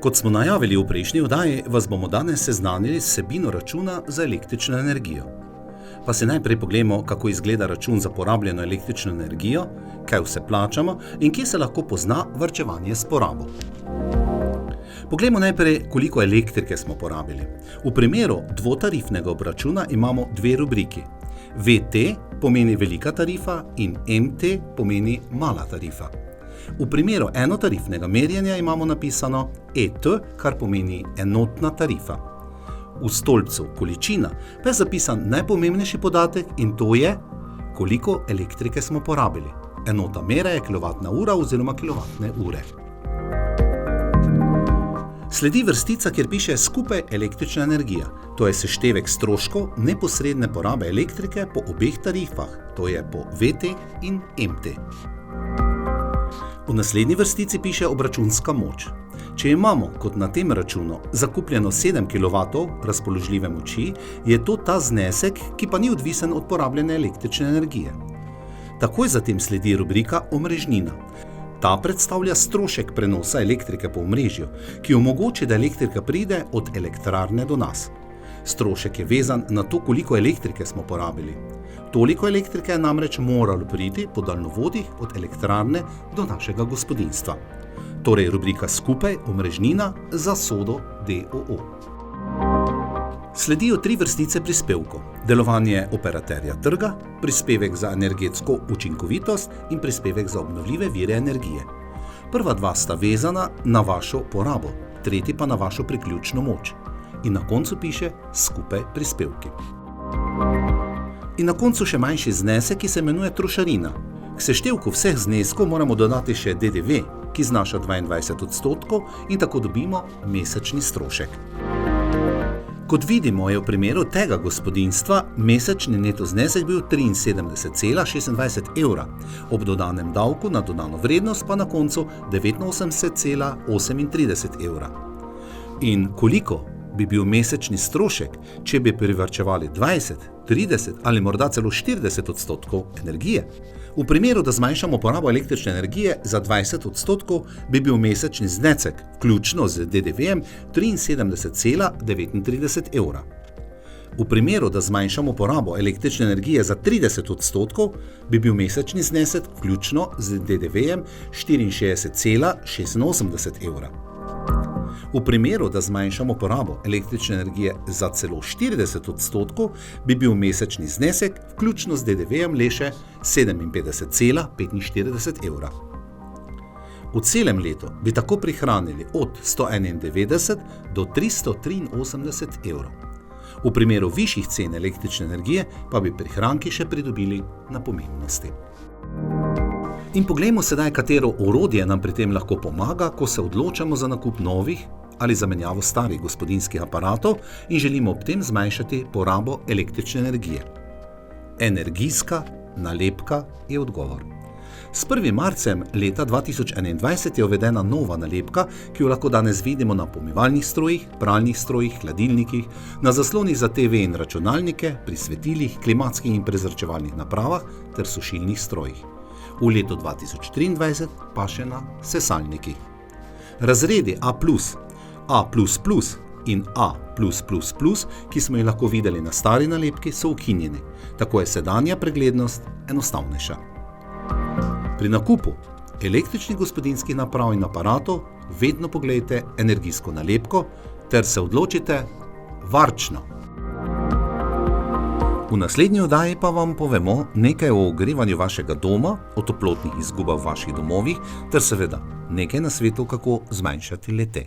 Kot smo najavili v prejšnji oddaji, vas bomo danes seznanili s vsebino računa za električno energijo. Pa se najprej pogledamo, kako izgleda račun za porabljeno električno energijo, kaj vse plačamo in kje se lahko pozna varčevanje s porabo. Poglejmo najprej, koliko elektrike smo porabili. V primeru dvotarifnega obračuna imamo dve rubriki. VT pomeni velika tarifa in MT pomeni mala tarifa. V primeru enotarifnega merjenja imamo napisano ET, kar pomeni enotna tarifa. V stolpcu količina pa je zapisan najpomembnejši podatek in to je, koliko elektrike smo porabili. Enota mere je kilovatna ura oziroma kilovatne ure. Sledi vrstica, kjer piše skupaj električna energija. To je seštevek stroškov neposredne porabe elektrike po obeh tarifah, to je po VT in MT. V naslednji vrstici piše obračunska moč. Če imamo, kot na tem računu, zakupljeno 7 kW razpoložljive moči, je to ta znesek, ki pa ni odvisen od porabljene električne energije. Takoj zatem sledi rubrika omrežnina. Ta predstavlja strošek prenosa elektrike po omrežju, ki omogoči, da elektrika pride od elektrarne do nas. Strošek je vezan na to, koliko elektrike smo porabili. Toliko elektrike je namreč moralo priti po daljnovodih od elektrarne do našega gospodinjstva. Torej rubrika skupaj omrežnina za SODO d.o.o. Sledijo tri vrstice prispevkov. Delovanje operaterja trga, prispevek za energetsko učinkovitost in prispevek za obnovljive vire energije. Prva dva sta vezana na vašo porabo, tretji pa na vašo priključno moč. In na koncu piše skupaj prispevki. In na koncu še manjši znesek, ki se imenuje trošarina. K seštevku vseh zneskov moramo dodati še DDV, ki znaša 22% in tako dobimo mesečni strošek. Kot vidimo, je v primeru tega gospodinjstva mesečni neto znesek bil 73,26 evra, ob dodanem davku na dodano vrednost pa na koncu 89,38 evra. In koliko bi bil mesečni strošek, če bi privarčevali 20, 30 ali morda celo 40% energije? V primeru, da zmanjšamo porabo električne energije za 20%, bi bil mesečni znesek, vključno z DDV-jem, 73,39 evra. V primeru, da zmanjšamo porabo električne energije za 30%, bi bil mesečni znesek, vključno z DDV-jem, 64,86 evra. V primeru, da zmanjšamo porabo električne energije za celo 40%, bi bil mesečni znesek, vključno z DDV-jem, le še 57,45 evra. V celem letu bi tako prihranili od 191 do 383 evrov. V primeru višjih cen električne energije pa bi prihranki še pridobili na pomembnosti. In poglejmo sedaj, katero orodje nam pri tem lahko pomaga, ko se odločamo za nakup novih ali zamenjavo starih gospodinjskih aparatov in želimo ob tem zmanjšati porabo električne energije. Energijska nalepka je odgovor. S 1. marcem leta 2021 je uvedena nova nalepka, ki jo lahko danes vidimo na pomivalnih strojih, pralnih strojih, hladilnikih, na zaslonih za TV in računalnike, pri svetilih, klimatskih in prezračevalnih napravah ter sušilnih strojih. V letu 2023 pa še na sesalnikih. Razredi A+, A++ in A+++, ki smo jih lahko videli na stari nalepki, so ukinjeni. Tako je sedanja preglednost enostavnejša. Pri nakupu električnih gospodinjskih naprav in aparatov vedno poglejte energijsko nalepko ter se odločite varčno. V naslednji oddaji pa vam povemo nekaj o ogrevanju vašega doma, o toplotnih izgubah v vaših domovih ter seveda nekaj nasvetov, kako zmanjšati le-te.